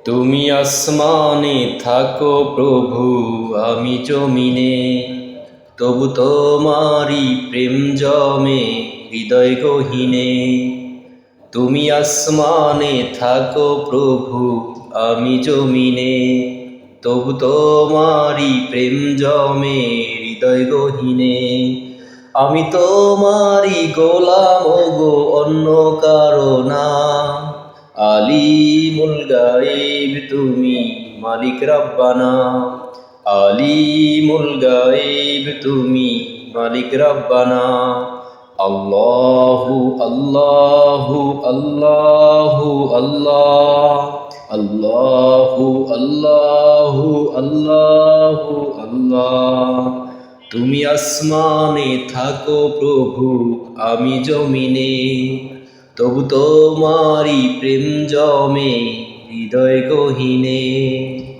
তুমি আসমানে থাকো প্রভু, আমি জমিনে, তবু তোমারি প্রেম জমে হৃদয় গহীনে। তুমি আসমানে থাকো প্রভু, আমি জমিনে, তবু তোমারি প্রেম জমে হৃদয় গহীনে। আমি তোমারি গোলাম গো, অন্য কারো না। আলিমুল গায়েব তুমি, মালিক রব্বানা। আলিমুল গায়েব তুমি, মালিক রব্বানা। আল্লাহু আল্লাহু আল্লাহু আল্লাহ, আল্লাহু আল্লাহু আল্লাহু আল্লাহ। তুমি আসমানে থাকো প্রভু, আমি জমিনে, তবু তোমারি প্রেম জমে হৃদয় গহীনে।